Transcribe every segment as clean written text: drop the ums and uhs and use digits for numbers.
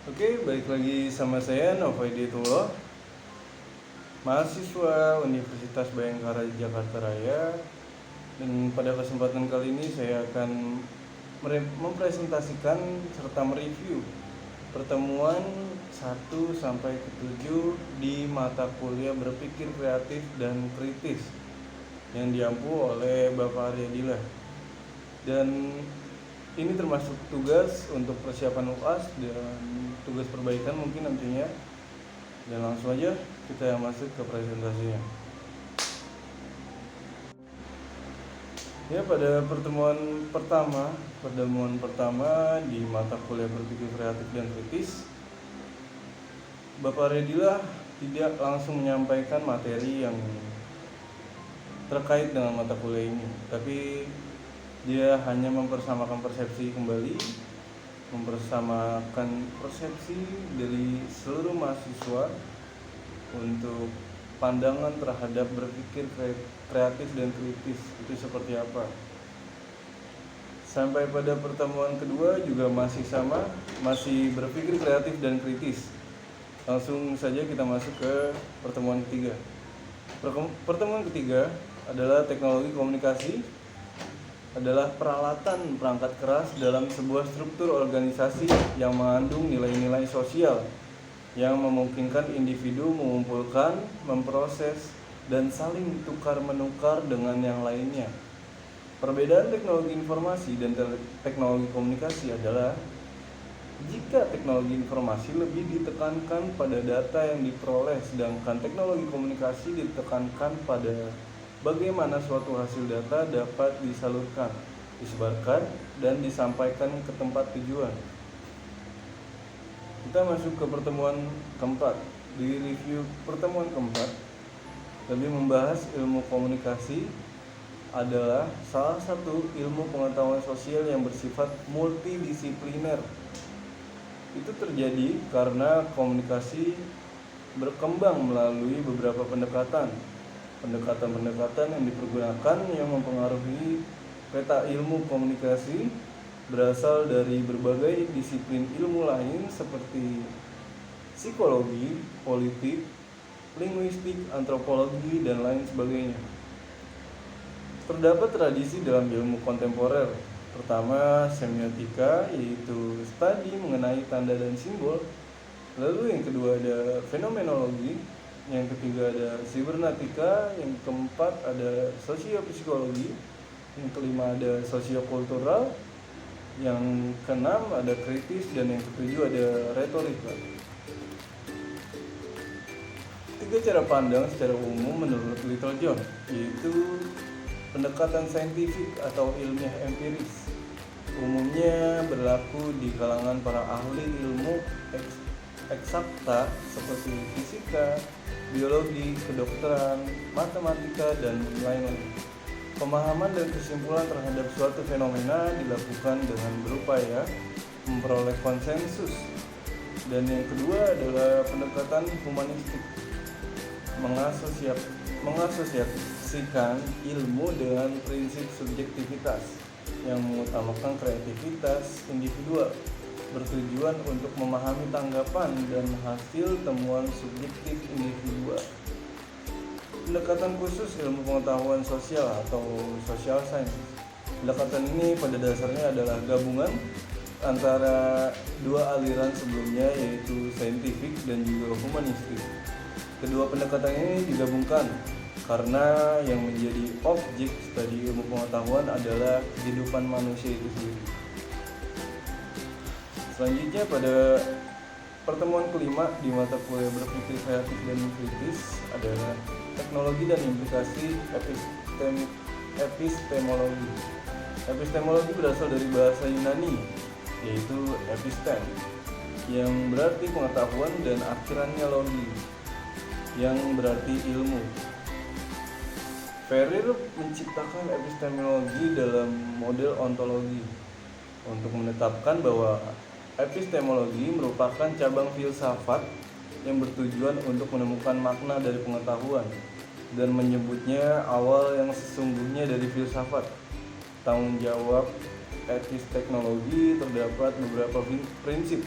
Oke, balik lagi sama saya Novaiditullah, mahasiswa Universitas Bhayangkara Jakarta Raya. Dan pada kesempatan kali ini saya akan mempresentasikan serta mereview pertemuan 1 sampai ke 7 di mata kuliah berpikir kreatif dan kritis yang diampu oleh Bapak Aryadillah. Dan ini termasuk tugas untuk persiapan UAS dan tugas perbaikan mungkin nantinya. Dan langsung aja kita masuk ke presentasinya. Ya, pada pertemuan pertama di mata kuliah berpikir kreatif dan kritis, Bapak Redillah tidak langsung menyampaikan materi yang terkait dengan mata kuliah ini, tapi dia hanya mempersamakan persepsi dari seluruh mahasiswa untuk pandangan terhadap berpikir kreatif dan kritis itu seperti apa. Sampai pada pertemuan kedua juga masih berpikir kreatif dan kritis. Langsung saja kita masuk ke pertemuan ketiga. Pertemuan ketiga adalah teknologi komunikasi adalah peralatan perangkat keras dalam sebuah struktur organisasi yang mengandung nilai-nilai sosial yang memungkinkan individu mengumpulkan, memproses, dan saling tukar-menukar dengan yang lainnya. Perbedaan teknologi informasi dan teknologi komunikasi adalah jika teknologi informasi lebih ditekankan pada data yang diperoleh, sedangkan teknologi komunikasi ditekankan pada bagaimana suatu hasil data dapat disalurkan, disebarkan, dan disampaikan ke tempat tujuan. Kita masuk ke pertemuan keempat. Di review pertemuan keempat, lebih membahas ilmu komunikasi adalah salah satu ilmu pengetahuan sosial yang bersifat multidisipliner. Itu terjadi karena komunikasi berkembang melalui beberapa pendekatan yang dipergunakan yang mempengaruhi peta ilmu komunikasi berasal dari berbagai disiplin ilmu lain seperti psikologi, politik, linguistik, antropologi, dan lain sebagainya. Terdapat tradisi dalam ilmu kontemporer. Pertama, semiotika, yaitu studi mengenai tanda dan simbol. Lalu yang kedua ada fenomenologi, yang ketiga ada sibernetika, yang keempat ada sosiopsikologi, yang kelima ada sosiokultural, yang keenam ada kritis, dan yang ketujuh ada retorika. Tiga cara pandang secara umum menurut Little John, yaitu pendekatan saintifik atau ilmiah empiris, umumnya berlaku di kalangan para ahli ilmu eksakta seperti fisika, biologi, kedokteran, matematika, dan lain-lain. Pemahaman dan kesimpulan terhadap suatu fenomena dilakukan dengan berupaya memperoleh konsensus. Dan yang kedua adalah pendekatan humanistik, mengasosiasikan ilmu dengan prinsip subjektivitas yang mengutamakan kreativitas individual, bertujuan untuk memahami tanggapan dan hasil temuan subjektif individual. Pendekatan khusus ilmu pengetahuan sosial atau social science. Pendekatan ini pada dasarnya adalah gabungan antara dua aliran sebelumnya, yaitu saintifik dan juga humanistik. Kedua pendekatan ini digabungkan karena yang menjadi objek studi ilmu pengetahuan adalah kehidupan manusia itu sendiri. Selanjutnya pada pertemuan kelima di mata kuliah berpikir kreatif dan kritis adalah teknologi dan implikasi epistemologi. Epistemologi berasal dari bahasa Yunani, yaitu epistem, yang berarti pengetahuan, dan akhirannya logi, yang berarti ilmu. Ferrier menciptakan epistemologi dalam model ontologi untuk menetapkan bahwa epistemologi merupakan cabang filsafat yang bertujuan untuk menemukan makna dari pengetahuan dan menyebutnya awal yang sesungguhnya dari filsafat. Tanggung jawab etis teknologi terdapat beberapa prinsip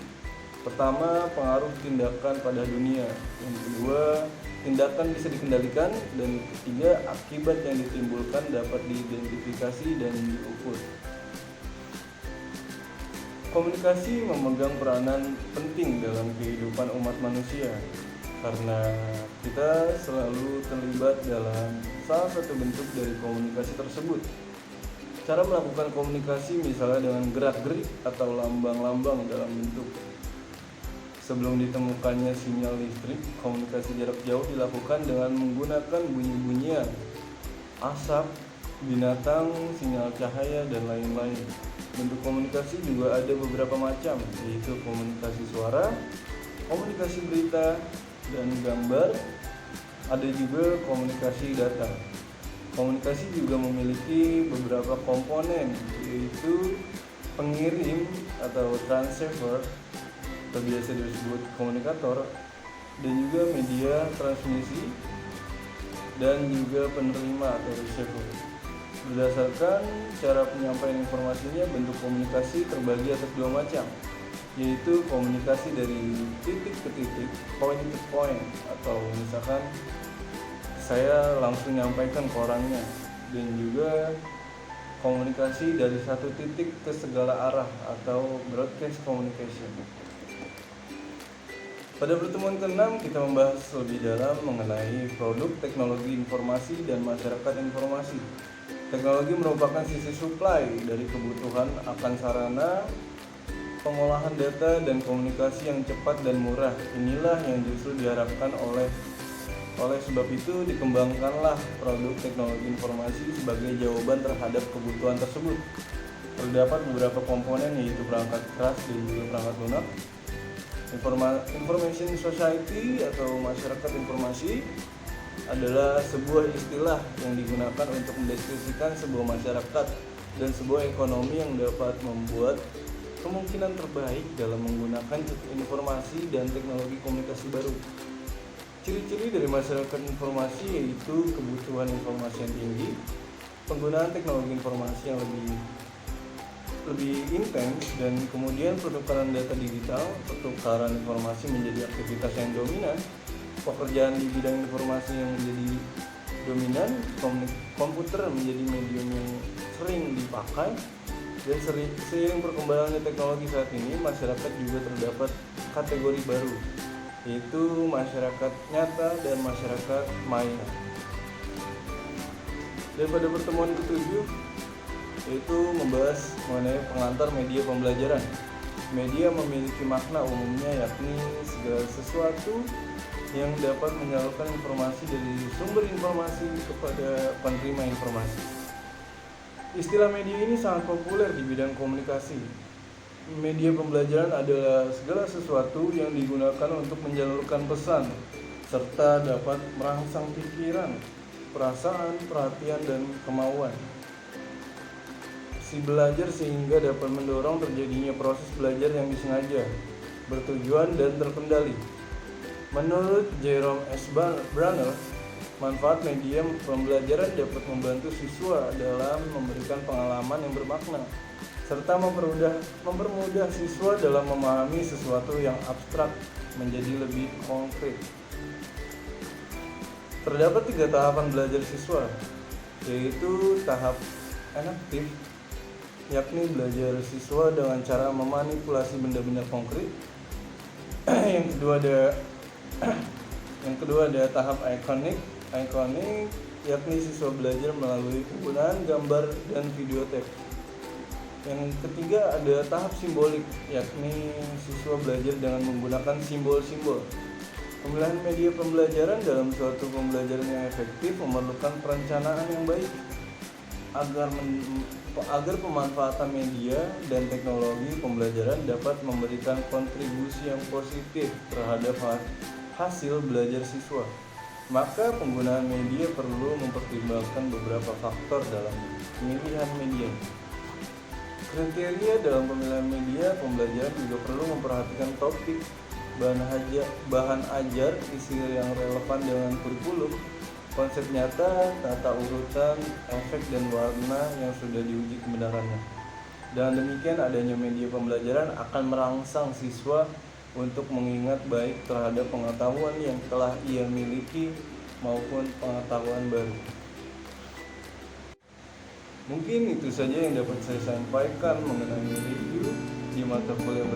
Pertama, pengaruh tindakan pada dunia. Yang kedua, tindakan bisa dikendalikan. Dan ketiga, akibat yang ditimbulkan dapat diidentifikasi dan diukur. Komunikasi memegang peranan penting dalam kehidupan umat manusia karena kita selalu terlibat dalam salah satu bentuk dari komunikasi tersebut. Cara melakukan komunikasi misalnya dengan gerak-gerik atau lambang-lambang dalam bentuk. Sebelum ditemukannya sinyal listrik, komunikasi jarak jauh dilakukan dengan menggunakan bunyi-bunyian, asap, binatang, sinyal cahaya, dan lain-lain. Bentuk komunikasi juga ada beberapa macam, yaitu komunikasi suara, komunikasi berita, dan gambar. Ada juga komunikasi data. Komunikasi juga memiliki beberapa komponen, yaitu pengirim atau transceiver, atau biasa disebut komunikator, dan juga media transmisi, dan juga penerima atau receiver. Berdasarkan cara penyampaian informasinya, bentuk komunikasi terbagi atas dua macam, yaitu komunikasi dari titik ke titik, point to point, atau misalkan saya langsung nyampaikan ke orangnya, dan juga komunikasi dari satu titik ke segala arah atau broadcast communication. Pada pertemuan ke-6 kita membahas lebih dalam mengenai produk teknologi informasi dan masyarakat informasi. Teknologi merupakan sisi supply dari kebutuhan akan sarana pengolahan data dan komunikasi yang cepat dan murah. Inilah yang justru diharapkan oleh sebab itu dikembangkanlah produk teknologi informasi sebagai jawaban terhadap kebutuhan tersebut. Terdapat beberapa komponen, yaitu perangkat keras dan juga perangkat lunak. Information society atau masyarakat informasi adalah sebuah istilah yang digunakan untuk mendeskripsikan sebuah masyarakat dan sebuah ekonomi yang dapat membuat kemungkinan terbaik dalam menggunakan informasi dan teknologi komunikasi baru. Ciri-ciri dari masyarakat informasi yaitu kebutuhan informasi yang tinggi, penggunaan teknologi informasi yang lebih intens, dan kemudian pertukaran data digital. Pertukaran informasi menjadi aktivitas yang dominan. Pekerjaan di bidang informasi yang menjadi dominan, komputer menjadi medium yang sering dipakai, dan seiring perkembangannya teknologi saat ini, masyarakat juga terdapat kategori baru, yaitu masyarakat nyata dan masyarakat maya. Dan pada pertemuan ke-7 yaitu membahas mengenai pengantar media pembelajaran. Media memiliki makna umumnya, yakni segala sesuatu yang dapat menyalurkan informasi dari sumber informasi kepada penerima informasi. Istilah media ini sangat populer di bidang komunikasi. Media pembelajaran adalah segala sesuatu yang digunakan untuk menjalurkan pesan, serta dapat merangsang pikiran, perasaan, perhatian, dan kemauan si belajar sehingga dapat mendorong terjadinya proses belajar yang disengaja, bertujuan, dan terkendali. Menurut Jerome S. Brunner, manfaat media pembelajaran dapat membantu siswa dalam memberikan pengalaman yang bermakna, serta mempermudah siswa dalam memahami sesuatu yang abstrak menjadi lebih konkret. Terdapat 3 tahapan belajar siswa, yaitu tahap enaktif, yakni belajar siswa dengan cara memanipulasi benda-benda konkret. Yang kedua ada tahap ikonik, yakni siswa belajar melalui penggunaan gambar dan video tape. Yang ketiga ada tahap simbolik, yakni siswa belajar dengan menggunakan simbol-simbol. Pemilihan media pembelajaran dalam suatu pembelajaran yang efektif memerlukan perencanaan yang baik agar pemanfaatan media dan teknologi pembelajaran dapat memberikan kontribusi yang positif terhadap hasil belajar siswa. Maka penggunaan media perlu mempertimbangkan beberapa faktor dalam pemilihan media. Kriteria dalam pemilihan media pembelajaran juga perlu memperhatikan topik, bahan ajar, isi yang relevan dengan kurikulum, konsep nyata, tata urutan, efek, dan warna yang sudah diuji kebenarannya. Dengan demikian, adanya media pembelajaran akan merangsang siswa untuk mengingat baik terhadap pengetahuan yang telah ia miliki maupun pengetahuan baru. Mungkin itu saja yang dapat saya sampaikan mengenai review di mata kuliah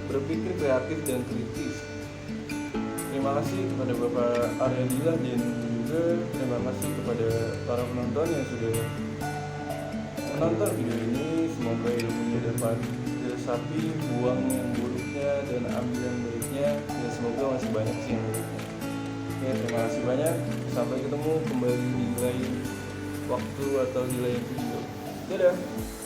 berpikir kreatif dan kritis. Terima kasih kepada Bapak Arya Dilah dan juga terima kasih kepada para penonton yang sudah menonton video ini. Semoga ilmunya dapat diresapi, buang yang buruknya dan ambil yang baiknya, dan semoga masih banyak sih yang baiknya. Oke, terima kasih banyak. Sampai ketemu kembali di lain waktu atau di lain video. Dadah.